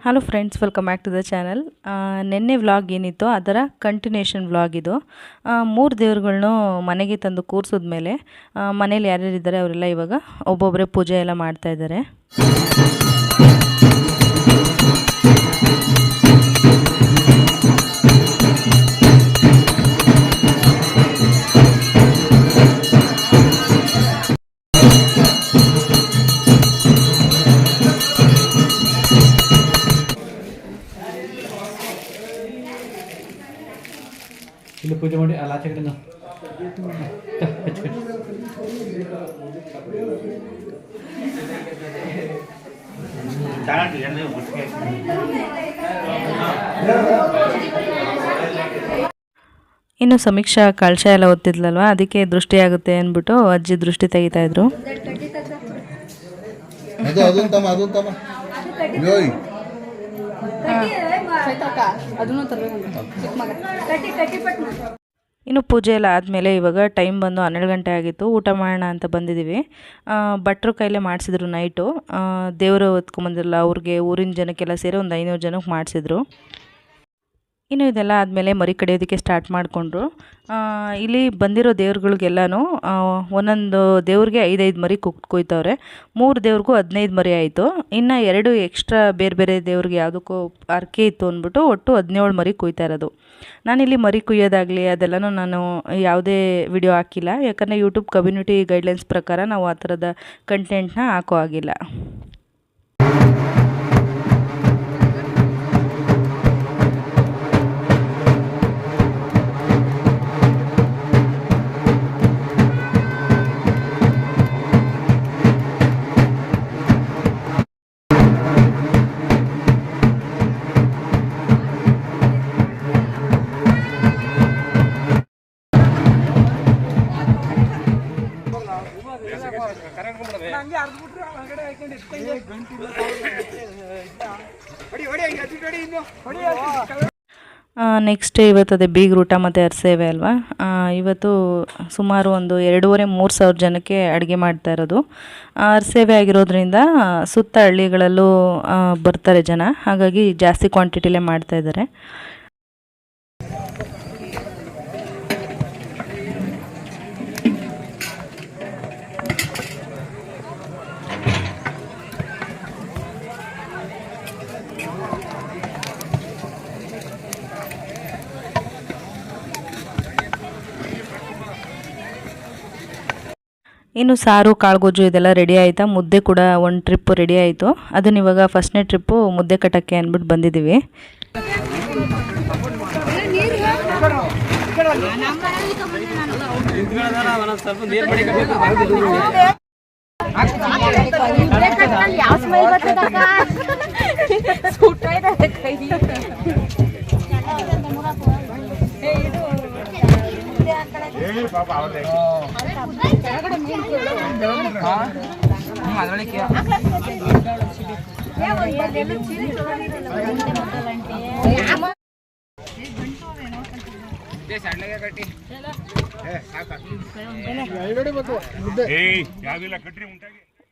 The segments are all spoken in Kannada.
Hello friends, welcome back to the channel. ನಿನ್ನೆ ವ್ಲಾಗ್ ಏನಿತ್ತು ಅದರ ಕಂಟಿನ್ಯೂಷನ್ ವ್ಲಾಗ್ ಇದು. 3 ದೇವ್ರುಗಳ್ನು ಮನೆಗೆ ತಂದು ಕೂರಿಸಿದ್ಮೇಲೆ ಮನೇಲಿ ಯಾರ್ಯಾರಿದ್ದಾರೆ ಅವರೆಲ್ಲ ಇವಾಗ ಒಬ್ಬೊಬ್ಬರೇ ಪೂಜೆ ಎಲ್ಲ ಮಾಡ್ತಾ ಇದ್ದಾರೆ. ಇಲ್ಲಿ ಪೂಜೆ ಮಾಡಿ ಅಲ್ಲಿ ಆಚೆ ಕಡೆ ಇನ್ನು ಸಮೀಕ್ಷಾ ಕಳಶ ಎಲ್ಲ ಓದ್ತಿದ್ಲಲ್ವ, ಅದಕ್ಕೆ ದೃಷ್ಟಿ ಆಗುತ್ತೆ ಅಂದ್ಬಿಟ್ಟು ಅಜ್ಜಿ ದೃಷ್ಟಿ ತೆಗಿತಾ ಇದ್ರು. ಇನ್ನು ಪೂಜೆ ಎಲ್ಲ ಆದಮೇಲೆ ಇವಾಗ ಟೈಮ್ ಬಂದು 12 ಗಂಟೆ ಆಗಿತ್ತು. ಊಟ ಮಾಡೋಣ ಅಂತ ಬಂದಿದ್ದೀವಿ. ಭಟ್ರು ಕೈಲೇ ಮಾಡಿಸಿದ್ರು ನೈಟು. ದೇವರು ಹೊತ್ಕೊಂಬಂದಿರಲ್ಲ, ಅವ್ರಿಗೆ ಊರಿನ ಜನಕ್ಕೆಲ್ಲ ಸೇರಿ ಒಂದು 500 ಜನಕ್ಕೆ ಮಾಡಿಸಿದ್ರು. ಇನ್ನು ಇದೆಲ್ಲ ಆದಮೇಲೆ ಮರಿ ಕಡಿಯೋದಕ್ಕೆ ಸ್ಟಾರ್ಟ್ ಮಾಡಿಕೊಂಡ್ರು. ಇಲ್ಲಿ ಬಂದಿರೋ ದೇವ್ರುಗಳಿಗೆಲ್ಲನೂ ಒಂದೊಂದು ದೇವ್ರಿಗೆ 5 ಮರಿ ಕೊಯ್ತವ್ರೆ. 3 ದೇವ್ರಿಗೂ 15 ಮರಿ ಆಯಿತು. ಇನ್ನು 2 ಎಕ್ಸ್ಟ್ರಾ ಬೇರೆ ಬೇರೆ ದೇವ್ರಿಗೆ ಯಾವುದಕ್ಕೂ ಅರ್ಕೆ ಇತ್ತು ಅಂದ್ಬಿಟ್ಟು ಒಟ್ಟು 17 ಮರಿ ಕೊಯ್ತಾ ಇರೋದು. ನಾನಿಲ್ಲಿ ಮರಿ ಕುಯ್ಯೋದಾಗಲಿ ಅದೆಲ್ಲನೂ ನಾನು ಯಾವುದೇ ವಿಡಿಯೋ ಹಾಕಿಲ್ಲ, ಯಾಕಂದರೆ ಯೂಟ್ಯೂಬ್ ಕಮ್ಯುನಿಟಿ ಗೈಡ್ಲೈನ್ಸ್ ಪ್ರಕಾರ ನಾವು ಆ ಥರದ ಕಂಟೆಂಟ್ನ ಹಾಕೋ ಆಗಿಲ್ಲ. ನೆಕ್ಸ್ಟ್ ಇವತ್ತು ಅದೇ ಬೀಗ್ರ ಊಟ ಮತ್ತು ಅರಸೇವೆ ಅಲ್ವಾ. ಇವತ್ತು ಸುಮಾರು ಒಂದು 2,500-3 ಸಾವಿರ ಜನಕ್ಕೆ ಅಡುಗೆ ಮಾಡ್ತಾ ಇರೋದು. ಅರಸೇವೆ ಆಗಿರೋದ್ರಿಂದ ಸುತ್ತ ಹಳ್ಳಿಗಳಲ್ಲೂ ಬರ್ತಾರೆ ಜನ, ಹಾಗಾಗಿ ಜಾಸ್ತಿ ಕ್ವಾಂಟಿಟಿಲೇ ಮಾಡ್ತಾಯಿದ್ದಾರೆ. ಇನ್ನು ಸಾರು ಕಾಳುಗೊಜ್ಜು ಇದೆಲ್ಲ ರೆಡಿ ಆಯಿತಾ. ಮುದ್ದೆ ಕೂಡ ಒಂದು ಟ್ರಿಪ್ಪು ರೆಡಿ ಆಯಿತು. ಅದನ್ನ ಇವಾಗ ಫಸ್ಟ್ನೇ ಟ್ರಿಪ್ಪು ಮುದ್ದೆ ಕಟ್ಟಕ್ಕೆ ಅಂದ್ಬಿಟ್ಟು ಬಂದಿದ್ದೀವಿ.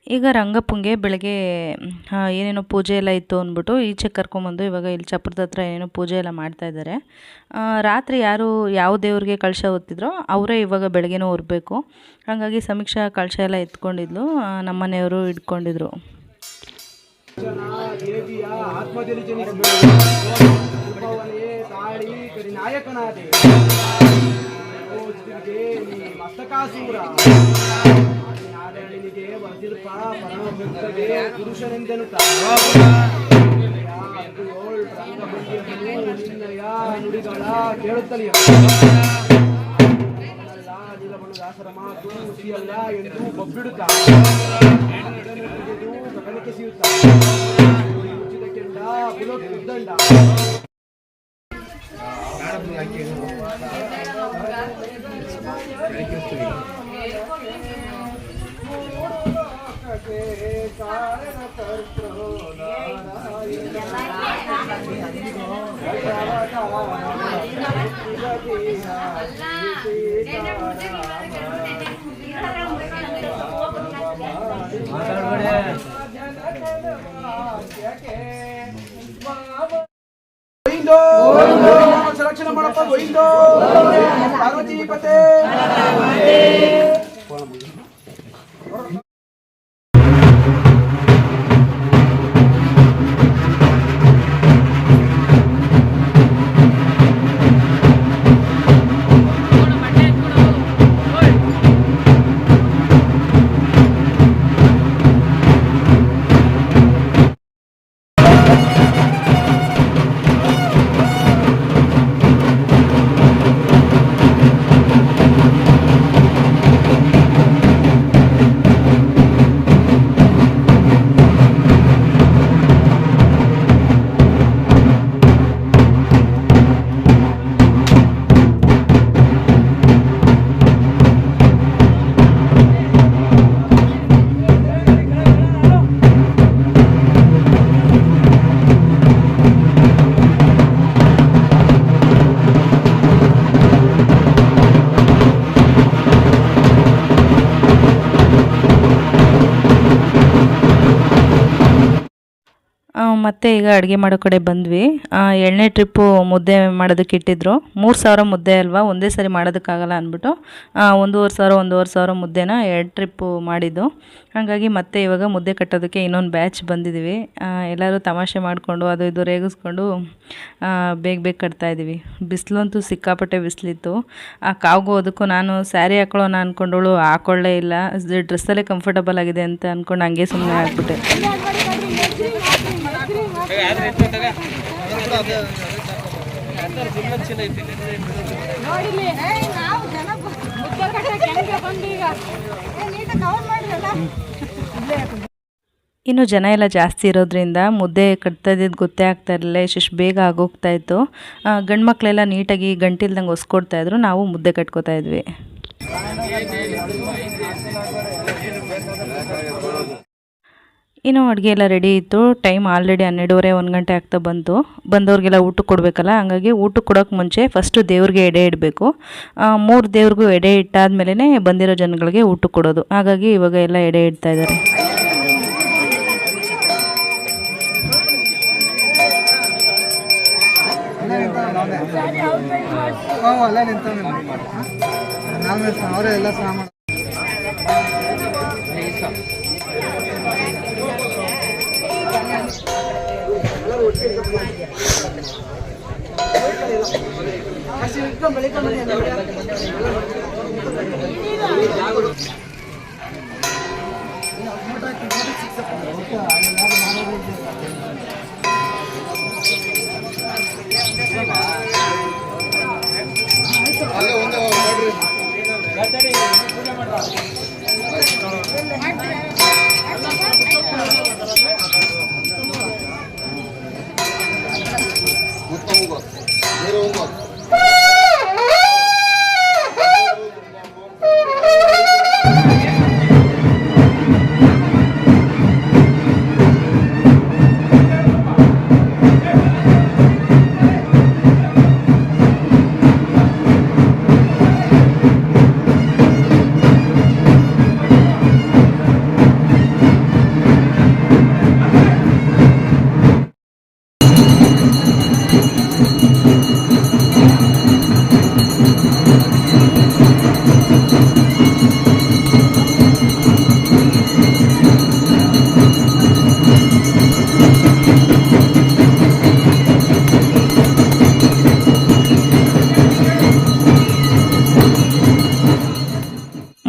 ಈಗ ರಂಗಪ್ಪಂಗೆ ಬೆಳಗ್ಗೆ ಏನೇನೋ ಪೂಜೆ ಎಲ್ಲ ಇತ್ತು ಅಂದ್ಬಿಟ್ಟು ಈಚೆ ಕರ್ಕೊಂಬಂದು ಇವಾಗ ಇಲ್ಲಿ ಚಪ್ರದ ಹತ್ರ ಏನೇನೋ ಪೂಜೆ ಎಲ್ಲ ಮಾಡ್ತಾಯಿದ್ದಾರೆ. ರಾತ್ರಿ ಯಾರು ಯಾವ ದೇವ್ರಿಗೆ ಕಳಶ ಹೊತ್ತಿದ್ರೋ ಅವರೇ ಇವಾಗ ಬೆಳಗ್ಗೆನೂ ಹೊರಬೇಕು. ಹಾಗಾಗಿ ಸಮೀಕ್ಷಾ ಕಳಶ ಎಲ್ಲ ಎತ್ಕೊಂಡಿದ್ಲು, ನಮ್ಮನೆಯವರು ಇಟ್ಕೊಂಡಿದ್ರು. ಗಗನಕ್ಕೆ ಸಂರಕ್ಷಣೆ ಮಾಡಪ್ಪ ಗೋವಿಂದೋ ಪಾರ್ವತಿ ಪತೆ ಮತ್ತು ಈಗ ಅಡುಗೆ ಮಾಡೋ ಕಡೆ ಬಂದ್ವಿ. ಎರಡನೇ ಟ್ರಿಪ್ಪು ಮುದ್ದೆ ಮಾಡೋದಕ್ಕೆ ಇಟ್ಟಿದ್ರು. 3000 ಮುದ್ದೆ ಅಲ್ವಾ, ಒಂದೇ ಸರಿ ಮಾಡೋದಕ್ಕಾಗಲ್ಲ ಅಂದ್ಬಿಟ್ಟು 1500 ಮುದ್ದೆನ 2 ಟ್ರಿಪ್ಪು ಮಾಡಿದ್ದು. ಹಾಗಾಗಿ ಮತ್ತೆ ಇವಾಗ ಮುದ್ದೆ ಕಟ್ಟೋದಕ್ಕೆ ಇನ್ನೊಂದು ಬ್ಯಾಚ್ ಬಂದಿದ್ದೀವಿ. ಎಲ್ಲರೂ ತಮಾಷೆ ಮಾಡಿಕೊಂಡು ಅದು ಇದು ರೇಗಿಸ್ಕೊಂಡು ಬೇಗ ಕಟ್ತಾಯಿದ್ದೀವಿ. ಬಿಸಿಲಂತೂ ಸಿಕ್ಕಾಪಟ್ಟೆ ಬಿಸಿಲಿತ್ತು. ಆ ಕಾವ್ಗೂ ಅದಕ್ಕೂ ನಾನು ಸ್ಯಾರಿ ಹಾಕೊಳ್ಳೋಣ ಅಂದ್ಕೊಂಡವಳು ಹಾಕೊಳ್ಳೇ ಇಲ್ಲ. ಡ್ರೆಸ್ಸಲ್ಲೇ ಕಂಫರ್ಟಬಲ್ ಆಗಿದೆ ಅಂತ ಅಂದ್ಕೊಂಡು ಹಂಗೆ ಸುಮ್ಮನೆ ಆಗ್ಬಿಟ್ಟೆ. ಇನ್ನು ಜನ ಎಲ್ಲ ಜಾಸ್ತಿ ಇರೋದ್ರಿಂದ ಮುದ್ದೆ ಕಟ್ತಾ ಇದ್ದಿದ್ದು ಗೊತ್ತೇ ಆಗ್ತಾ ಇರಲಿಲ್ಲ, ಎಷ್ಟು ಬೇಗ ಆಗೋಗ್ತಾ ಇತ್ತು. ಗಂಡು ಮಕ್ಕಳೆಲ್ಲ ನೀಟಾಗಿ ಗಂಟಿಲ್ದಂಗೆ ಹೊಸ್ಕೊಡ್ತಾಯಿದ್ರು, ನಾವು ಮುದ್ದೆ ಕಟ್ಕೋತಾ ಇದ್ವಿ. ಇನ್ನು ಅಡುಗೆ ಎಲ್ಲ ರೆಡಿ ಇತ್ತು. ಟೈಮ್ ಆಲ್ರೆಡಿ 12:30 1 ಗಂಟೆ ಆಗ್ತಾ ಬಂತು. ಬಂದವ್ರಿಗೆಲ್ಲ ಊಟಕ್ಕೆ ಕೊಡಬೇಕಲ್ಲ, ಹಂಗಾಗಿ ಊಟಕ್ಕೆ ಕೊಡೋಕೆ ಮುಂಚೆ ಫಸ್ಟು ದೇವ್ರಿಗೆ ಎಡೆ ಇಡಬೇಕು. 3 ದೇವ್ರಿಗೂ ಎಡೆ ಇಟ್ಟಾದ್ಮೇಲೆ ಬಂದಿರೋ ಜನಗಳಿಗೆ ಊಟಕ್ಕೆ ಕೊಡೋದು. ಹಾಗಾಗಿ ಇವಾಗ ಎಲ್ಲ ಎಡೆ ಇಡ್ತಾ ಇದ್ದಾರೆ. ಅವರೇ ಎಲ್ಲ ಸಾಮಾನು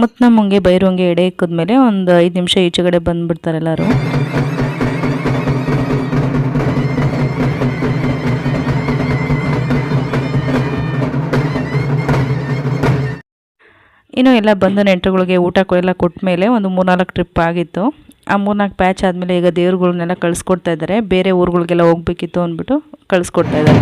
ಮುತ್ನಮ್ಮಂಗೆ ಬೈರೋಂಗೆ ಎಡೆ ಇಕ್ಕಿದ್ಮೇಲೆ ಒಂದು 5 ನಿಮಿಷ ಈಚೆಗಡೆ ಬಂದುಬಿಡ್ತಾರೆ ಎಲ್ಲರೂ. ಇನ್ನು ಎಲ್ಲ ಬಂದು ನೆಂಟರುಗಳಿಗೆ ಊಟ ಎಲ್ಲ ಕೊಟ್ಟ ಮೇಲೆ ಒಂದು 3-4 ಟ್ರಿಪ್ ಆಗಿತ್ತು. ಆ 3-4 ಪ್ಯಾಚ್ ಆದಮೇಲೆ ಈಗ ದೇವ್ರುಗಳ್ನೆಲ್ಲ ಕಳಿಸ್ಕೊಡ್ತಾ ಇದ್ದಾರೆ. ಬೇರೆ ಊರುಗಳಿಗೆಲ್ಲ ಹೋಗ್ಬೇಕಿತ್ತು ಅಂದ್ಬಿಟ್ಟು ಕಳಿಸ್ಕೊಡ್ತಾ ಇದ್ದಾರೆ.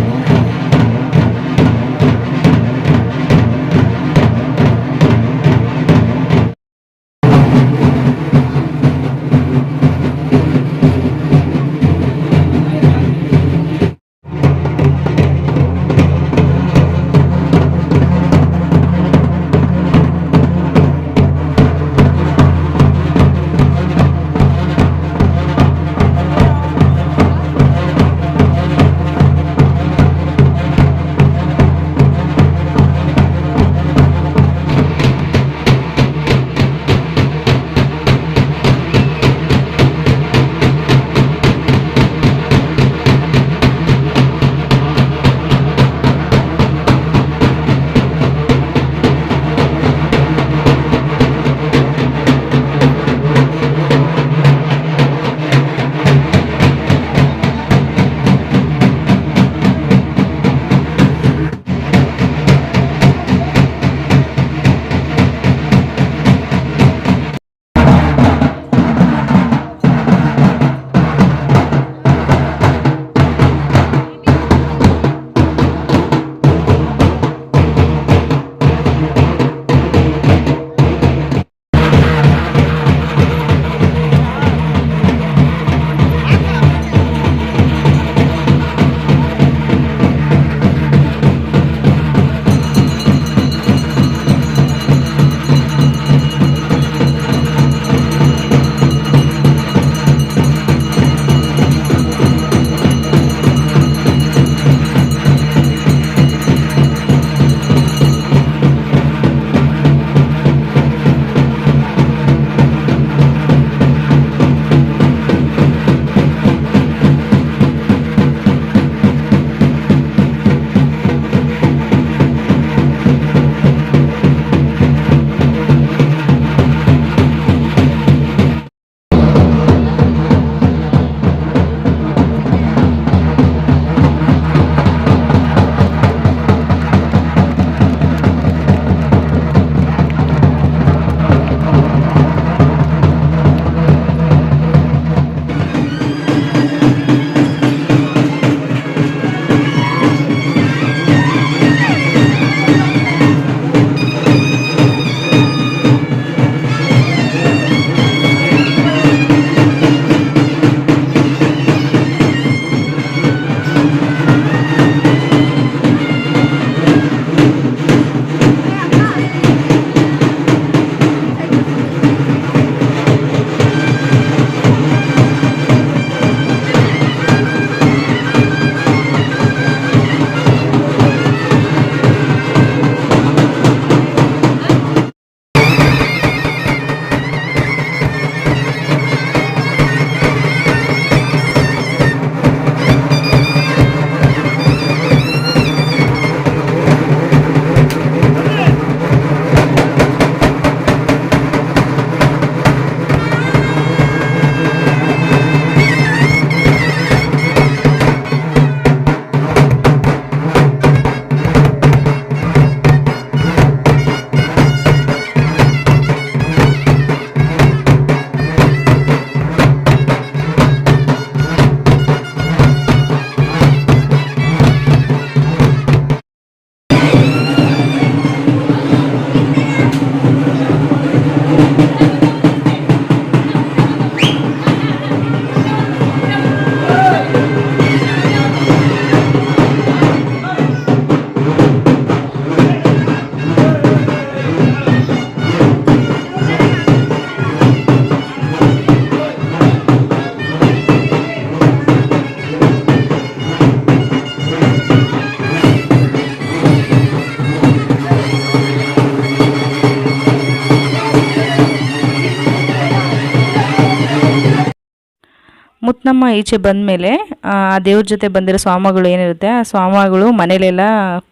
ಮುತ್ತಮ್ಮ ಈಚೆ ಬಂದಮೇಲೆ ಆ ದೇವ್ರ ಜೊತೆ ಬಂದಿರೋ ಸ್ವಾಮಿಗಳು ಏನಿರುತ್ತೆ ಆ ಸ್ವಾಮಿಗಳು ಮನೇಲೆಲ್ಲ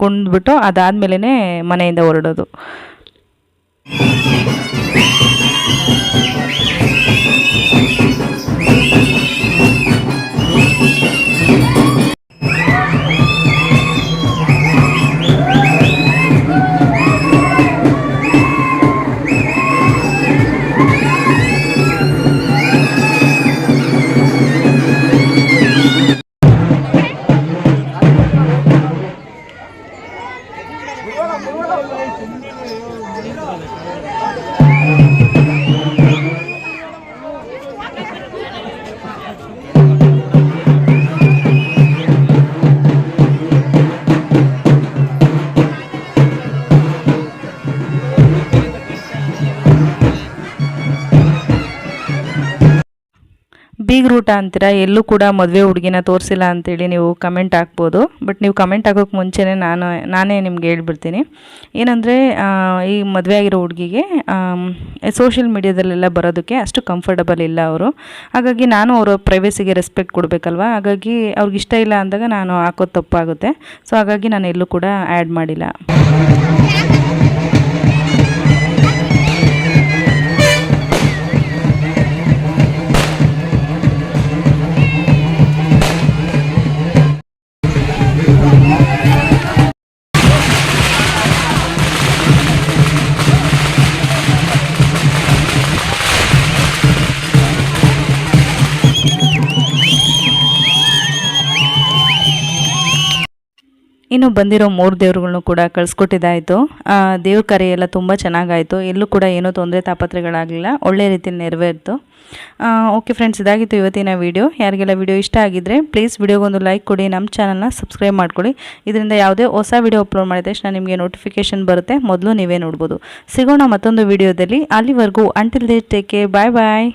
ಕುಂಡ್ಬಿಟ್ಟು ಅದಾದಮೇಲೆ ಮನೆಯಿಂದ ಹೊರಡೋದು. ಬೀಗ್ರೂಟ ಅಂತೀರಾ, ಎಲ್ಲೂ ಕೂಡ ಮದುವೆ ಹುಡುಗಿನ ತೋರಿಸಿಲ್ಲ ಅಂತೇಳಿ ನೀವು ಕಮೆಂಟ್ ಹಾಕ್ಬೋದು. ಬಟ್ ನೀವು ಕಮೆಂಟ್ ಹಾಕೋಕ್ಕೆ ಮುಂಚೆನೇ ನಾನೇ ನಿಮ್ಗೆ ಹೇಳ್ಬಿಡ್ತೀನಿ. ಏನಂದರೆ ಈ ಮದುವೆ ಆಗಿರೋ ಹುಡುಗಿಗೆ ಸೋಷಿಯಲ್ ಮೀಡಿಯಾದಲ್ಲೆಲ್ಲ ಬರೋದಕ್ಕೆ ಅಷ್ಟು ಕಂಫರ್ಟಬಲ್ ಇಲ್ಲ ಅವರು. ಹಾಗಾಗಿ ನಾನು ಅವರ ಪ್ರೈವೇಸಿಗೆ ರೆಸ್ಪೆಕ್ಟ್ ಕೊಡಬೇಕಲ್ವ, ಹಾಗಾಗಿ ಅವ್ರಿಗೆ ಇಷ್ಟ ಇಲ್ಲ ಅಂದಾಗ ನಾನು ಹಾಕೋದು ತಪ್ಪಾಗುತ್ತೆ. ಸೊ ಹಾಗಾಗಿ ನಾನು ಎಲ್ಲೂ ಕೂಡ ಆ್ಯಡ್ ಮಾಡಿಲ್ಲ. ಇನ್ನು ಬಂದಿರೋ 3 ದೇವ್ರುಗಳ್ನು ಕೂಡ ಕಳಿಸ್ಕೊಟ್ಟಿದ್ದಾಯಿತು. ದೇವ್ರ ಕಾರ್ಯ ಎಲ್ಲ ತುಂಬ ಚೆನ್ನಾಗಾಯಿತು. ಎಲ್ಲೂ ಕೂಡ ಏನೂ ತೊಂದರೆ ತಾಪತ್ರೆಗಳಾಗಲಿಲ್ಲ, ಒಳ್ಳೆ ರೀತಿಯಲ್ಲಿ ನೆರವೇರಿತು. ಓಕೆ ಫ್ರೆಂಡ್ಸ್, ಇದಾಗಿತ್ತು ಇವತ್ತಿನ ವಿಡಿಯೋ. ಯಾರಿಗೆಲ್ಲ ವಿಡಿಯೋ ಇಷ್ಟ ಆಗಿದ್ದರೆ ಪ್ಲೀಸ್ ವಿಡಿಯೋಗೊಂದು ಲೈಕ್ ಕೊಡಿ, ನಮ್ಮ ಚಾನಲ್ನ ಸಬ್ಸ್ಕ್ರೈಬ್ ಮಾಡ್ಕೊಳ್ಳಿ. ಇದರಿಂದ ಯಾವುದೇ ಹೊಸ ವಿಡಿಯೋ ಅಪ್ಲೋಡ್ ಮಾಡಿದ ತಕ್ಷಣ ನಿಮಗೆ ನೋಟಿಫಿಕೇಷನ್ ಬರುತ್ತೆ, ಮೊದಲು ನೀವೇ ನೋಡ್ಬೋದು. ಸಿಗೋಣ ಮತ್ತೊಂದು ವಿಡಿಯೋದಲ್ಲಿ. ಅಲ್ಲಿವರೆಗೂ until then take care, bye ಬಾಯ್.